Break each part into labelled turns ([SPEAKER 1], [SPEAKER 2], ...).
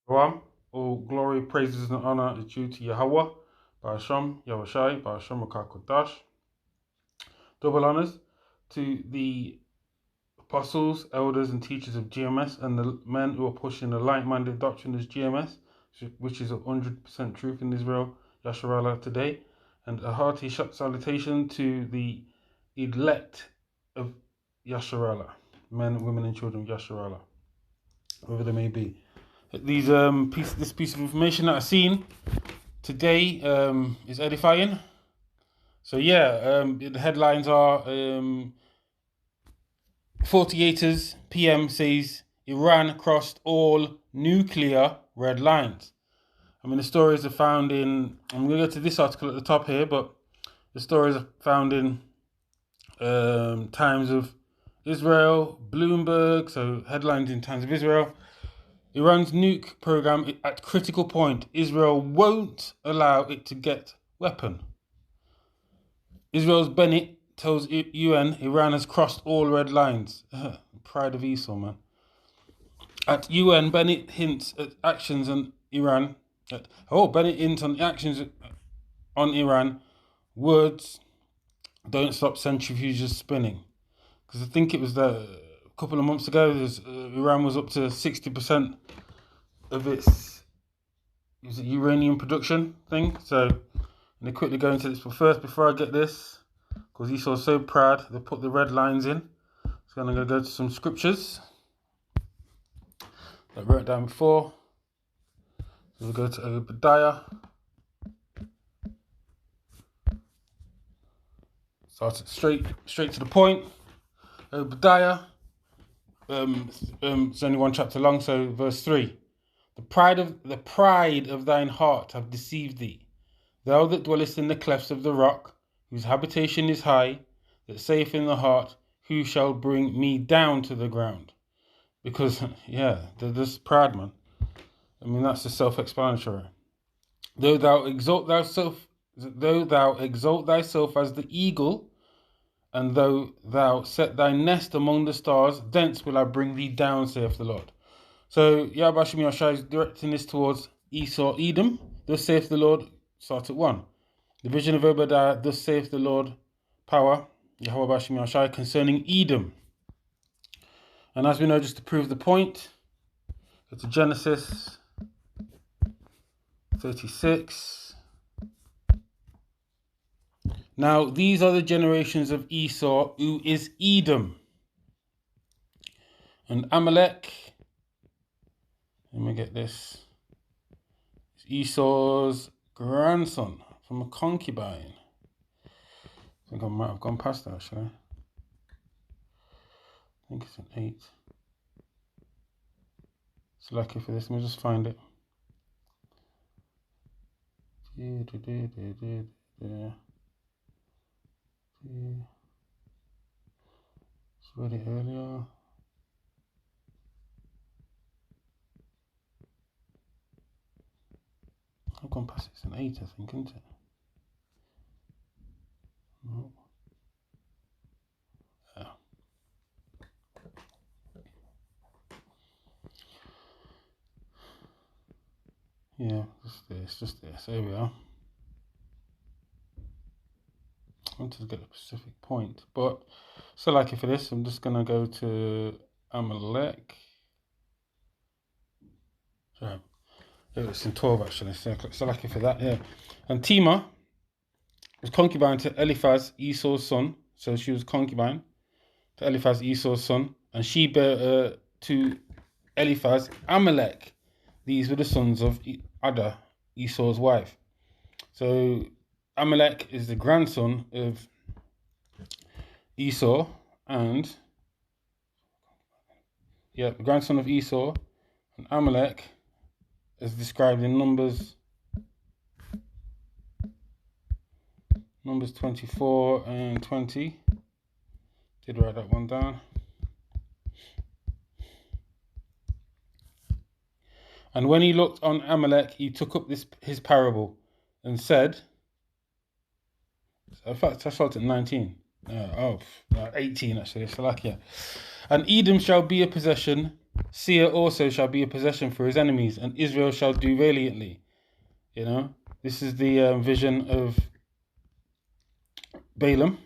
[SPEAKER 1] Ram, all glory, praises, and honor is due to Yahweh, Barasham, Yahushai, Barasham Kodash. Double honors to the apostles, elders, and teachers of GMS, and the men who are pushing the like-minded doctrine as GMS, which is 100% truth in Israel, Yasharallah today. And a hearty salutation to the elect of Yasharallah, men, women, and children of Yasharallah, whoever they may be. This piece of information that I've seen today is edifying. So yeah, the headlines are 48ers PM says Iran crossed all nuclear red lines. I mean, the stories are found in, I'm going to go to this article at the top here, but the stories are found in Times of Israel, Bloomberg, so headlines in Times of Israel. Iran's nuke program at critical point. Israel won't allow it to get weapon. Israel's Bennett tells UN Iran has crossed all red lines. Pride of Esau, man. At UN, Bennett hints at actions on Iran. Bennett hints on actions on Iran. Words don't stop centrifuges spinning. Because I think it was a couple of months ago, Iran was up to 60% of its uranium production thing. So I'm going to quickly go into this. But first, before I get this, because Esau's so proud, they put the red lines in. So I'm going to go to some scriptures that I wrote down before. So we'll go to Obadiah. Start straight to the point. Obadiah. It's only one chapter long, so verse 3. The pride of thine heart have deceived thee. Thou that dwellest in the clefts of the rock, whose habitation is high, that saith in the heart, who shall bring me down to the ground? Because, yeah, there's pride, man. I mean, that's just self-explanatory. Though thou exalt thyself as the eagle, and though thou set thy nest among the stars, thence will I bring thee down, saith the Lord. So, Yahweh Hashem Yahshai is directing this towards Esau, Edom. Thus saith the Lord, start at 1. The vision of Obadiah, thus saith the Lord, power, Yahweh Hashem Yahshai, concerning Edom. And as we know, just to prove the point, go to Genesis 36. Now, these are the generations of Esau, who is Edom. And Amalek, let me get this, it's Esau's grandson from a concubine. I think I might have gone past that, actually. I think it's an 8. It's lucky for this. Let me just find it. It's read it earlier. I've gone past it. It's an 8, I think, isn't it? No. Yeah, just this. There we are. I wanted to get a specific point, but so lucky for this, I'm just gonna go to Amalek. Sorry, it's in 12 actually. So lucky for that, yeah. And Timah was concubine to Eliphaz, Esau's son. So she was concubine to Eliphaz, Esau's son, and she bare to Eliphaz Amalek. These were the sons of Ada, Esau's wife. So Amalek is the grandson of Esau, and the grandson of Esau, and Amalek is described in Numbers 24 and 20. Did write that one down. And when he looked on Amalek, he took up his parable and said, in fact, I started at 19. 18 actually, Salakia. And Edom shall be a possession, Seir also shall be a possession for his enemies, and Israel shall do valiantly. You know, this is the vision of Balaam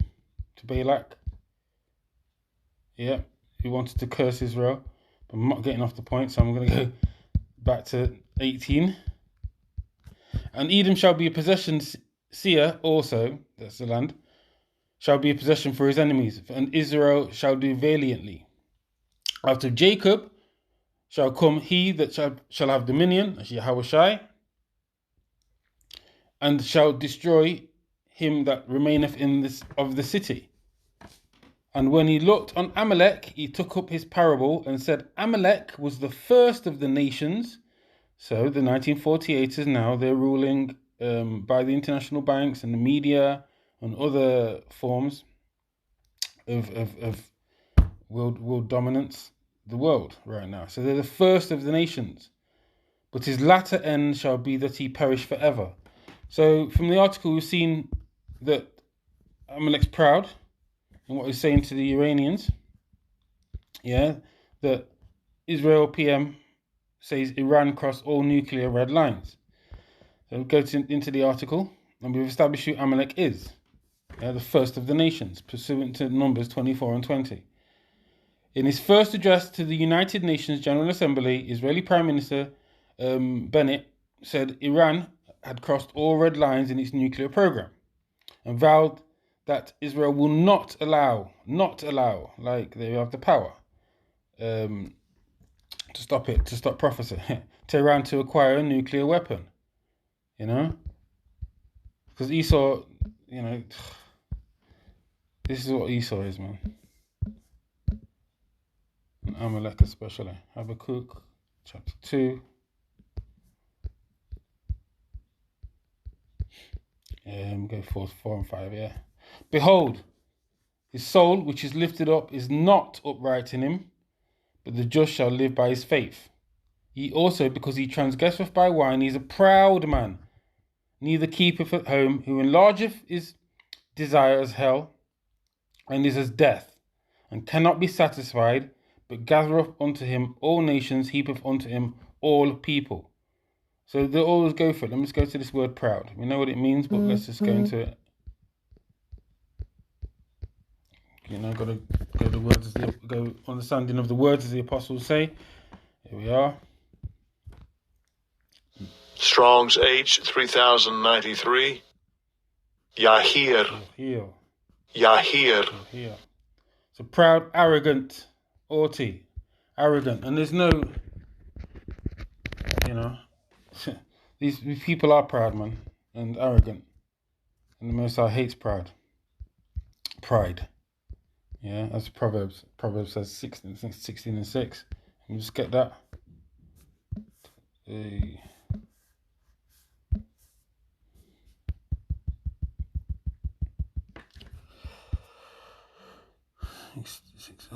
[SPEAKER 1] to Balak. Yeah, who wanted to curse Israel. But I'm not getting off the point, so I'm going to go back to 18. And Edom shall be a possession, Seir also, that's the land, shall be a possession for his enemies, and Israel shall do valiantly. Out of Jacob shall come he that shall have dominion, as Yahweh, and shall destroy him that remaineth in this of the city. And when he looked on Amalek, he took up his parable and said, Amalek was the first of the nations. So the 1948ers now, they're ruling by the international banks and the media and other forms of world dominance, the world right now. So they're the first of the nations. But his latter end shall be that he perish forever. So from the article, we've seen that Amalek's proud in what he's saying to the Iranians. Yeah, that Israel PM says Iran crossed all nuclear red lines. So we go into the article, and we've established who Amalek is. Yeah, the first of the nations, pursuant to Numbers 24 and 20. In his first address to the United Nations General Assembly, Israeli Prime Minister Bennett said Iran had crossed all red lines in its nuclear program and vowed that Israel will not allow, like they have the power to stop it, to stop prophecy, Tehran to acquire a nuclear weapon, you know? Because Esau, you know, this is what Esau is, man. And Amalek especially. Habakkuk, chapter 2. Go 4 and 5, yeah. Behold, his soul which is lifted up is not upright in him, but the just shall live by his faith. He also, because he transgresseth by wine, he is a proud man, neither keepeth at home, who enlargeth his desire as hell, and is as death, and cannot be satisfied, but gathereth unto him all nations, heapeth unto him all people. So they always go for it. Let me just go to this word proud. We know what it means, but let's just go into it. You know, got to go the words as go understanding of the words as the apostles say. Here we are.
[SPEAKER 2] Strong's H 3093. Yahir.
[SPEAKER 1] Yahir. So proud, arrogant, haughty, arrogant, and there's no, you know, these people are proud, man, and arrogant, and the Most High hates pride. Yeah, as Proverbs says 16 and 6. Let me just get that.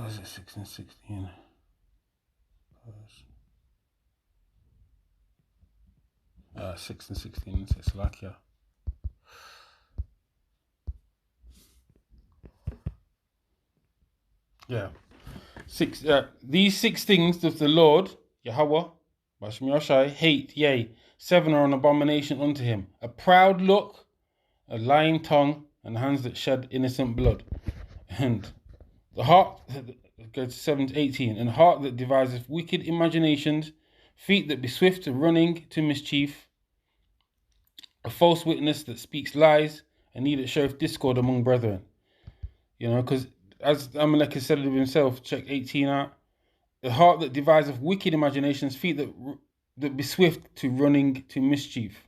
[SPEAKER 1] 6 and 16. Uh, 6 and 16. It's like, yeah. Yeah. These 6 things does the Lord, Yahweh, Bashem Yoshai, hate, yea, 7 are an abomination unto him. A proud look, a lying tongue, and hands that shed innocent blood. And the heart, go to 7 to 18, and heart that deviseth wicked imaginations, feet that be swift to running to mischief, a false witness that speaks lies, and he that showeth discord among brethren. You know, because as Amalek has said of himself, check 18 out, the heart that deviseth wicked imaginations, feet that be swift to running to mischief,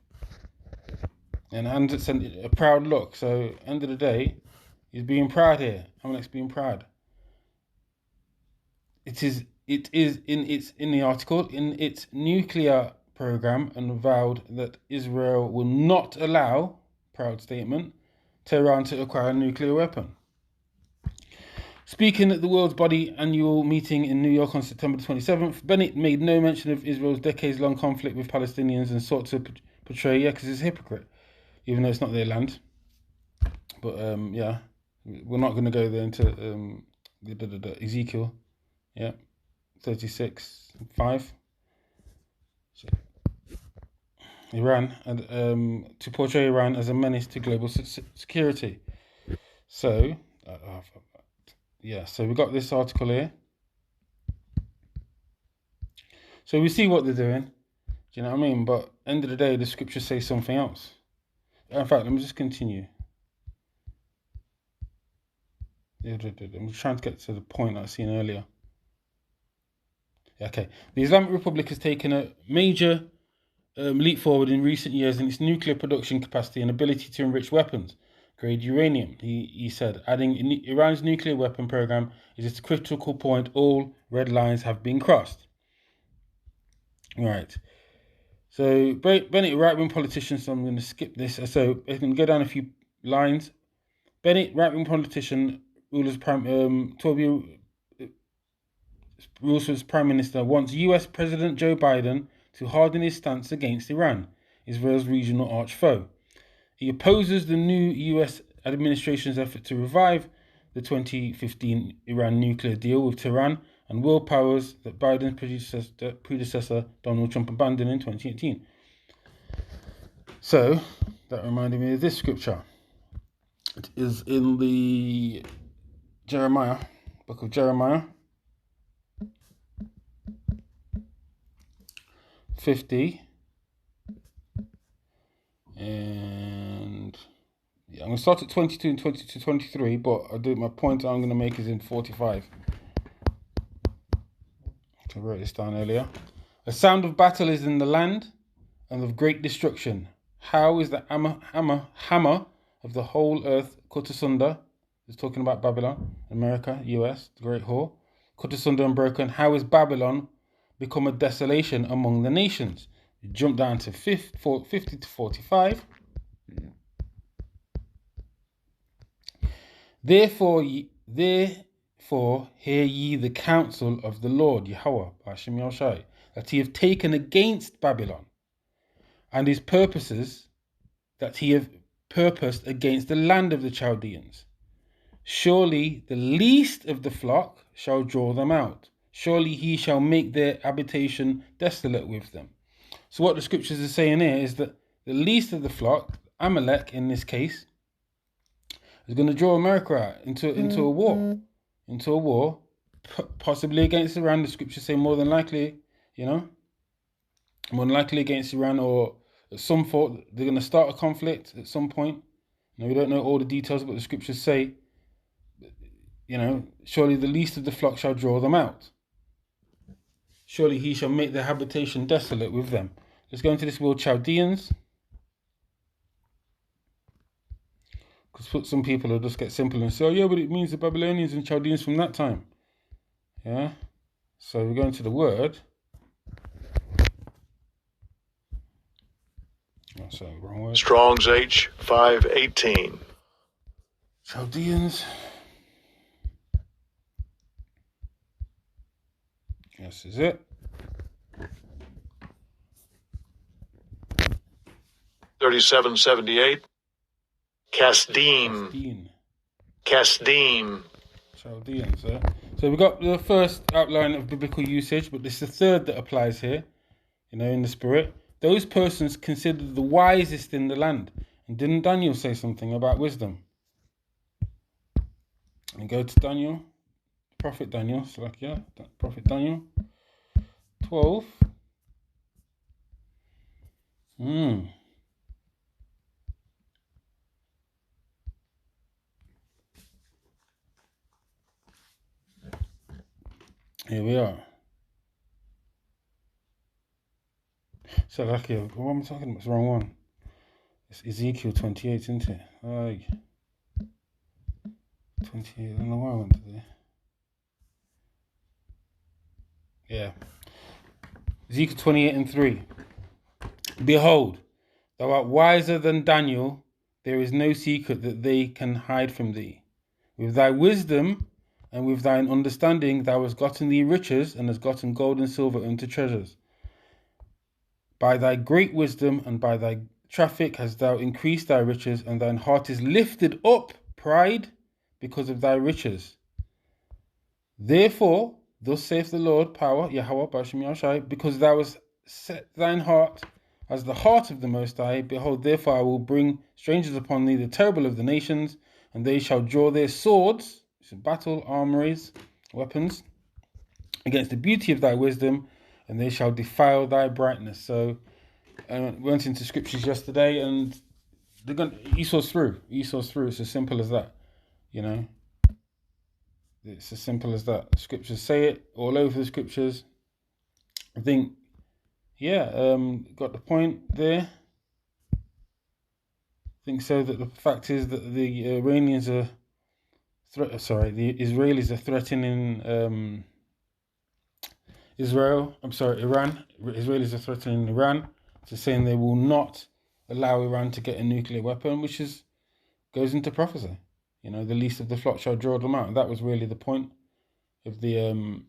[SPEAKER 1] and hands that send a proud look. So, end of the day, he's being proud here. Amalek's being proud. It is in the article, in its nuclear program, and vowed that Israel will not allow, proud statement, Tehran to acquire a nuclear weapon. Speaking at the World's Body Annual Meeting in New York on September 27th, Bennett made no mention of Israel's decades-long conflict with Palestinians and sought to portray, because it's a hypocrite, even though it's not their land. But, yeah, we're not going to go there into Ezekiel. Yeah, 36:5. Iran, and to portray Iran as a menace to global security. So, so we got this article here. So we see what they're doing. Do you know what I mean? But end of the day, the scriptures say something else. In fact, let me just continue. I'm trying to get to the point I seen earlier. Okay, the Islamic Republic has taken a major leap forward in recent years in its nuclear production capacity and ability to enrich weapons grade uranium, he said, adding Iran's nuclear weapon program is at a critical point. All red lines have been crossed. Right. So Bennett, right-wing politician, so I'm going to skip this. So I can go down a few lines. Bennett, right-wing politician, rules as Prime Minister, wants US President Joe Biden to harden his stance against Iran, Israel's regional arch foe. He opposes the new US administration's effort to revive the 2015 Iran nuclear deal with Tehran and world powers that Biden's predecessor Donald Trump abandoned in 2018. So, that reminded me of this scripture. It is in the book of Jeremiah 50. And yeah, I'm going to start at 22 and 22 to 23, but my point I'm going to make is in 45. I wrote this down earlier. A sound of battle is in the land and of great destruction. How is the hammer of the whole earth cut asunder? It's talking about Babylon, America, US, the great whore. Cut asunder and broken. How is Babylon become a desolation among the nations? You jump down to 50 to 45. Therefore, hear ye the counsel of the Lord, Yahweh, Hashem Yahushai, that he have taken against Babylon, and his purposes that he have purposed against the land of the Chaldeans. Surely the least of the flock shall draw them out. Surely he shall make their habitation desolate with them. So what the scriptures are saying here is that the least of the flock, Amalek in this case, is going to draw America out into a war. Into a war, possibly against Iran. The scriptures say more than likely, more than likely against Iran, or at some point they're going to start a conflict at some point. Now, we don't know all the details, but the scriptures say, surely the least of the flock shall draw them out. Surely he shall make their habitation desolate with them. Let's go into this word Chaldeans. Because some people will just get simple and say, oh yeah, but it means the Babylonians and Chaldeans from that time. Yeah? So we're going to the word. Oh, sorry, wrong word.
[SPEAKER 2] Strong's H 518.
[SPEAKER 1] Chaldeans. This is it.
[SPEAKER 2] 3778. Kasdim.
[SPEAKER 1] Chaldeans. So we've got the first outline of biblical usage, but this is the third that applies here, in the spirit. Those persons considered the wisest in the land. And didn't Daniel say something about wisdom? And go to Daniel, Prophet Daniel, Prophet Daniel 12. Here we are. So lucky, what am I talking about? It's the wrong one. It's Ezekiel 28, isn't it? 28, I don't know why I went to there. Yeah. Ezekiel 28 and 3. Behold, thou art wiser than Daniel. There is no secret that they can hide from thee. With thy wisdom and with thine understanding thou hast gotten thee riches, and hast gotten gold and silver unto treasures. By thy great wisdom and by thy traffic hast thou increased thy riches, and thine heart is lifted up, pride, because of thy riches. Therefore Thus saith the Lord, power, Yahweh, Bashim Yashai, because thou hast set thine heart as the heart of the Most High. Behold, therefore I will bring strangers upon thee, the terrible of the nations, and they shall draw their swords, battle armories, weapons, against the beauty of thy wisdom, and they shall defile thy brightness. So, we went into scriptures yesterday, and Esau's through. Esau's through. It's as simple as that, you know. It's as simple as that. The scriptures say it all over the scriptures. I think, got the point there. I think so that the fact is that the Iranians are, the Israelis are threatening Iran. Israelis are threatening Iran, to saying they will not allow Iran to get a nuclear weapon, which goes into prophecy. You know, the least of the flock shall draw them out. And that was really the point of the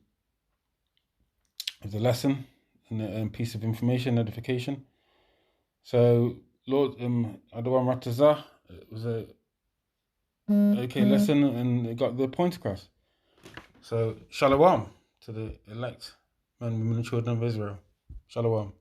[SPEAKER 1] lesson and the piece of information, edification. So, Lord, Adawam Ratazah, it was a okay lesson, and it got the point across. So, Shalom to the elect men, women, and children of Israel. Shalom.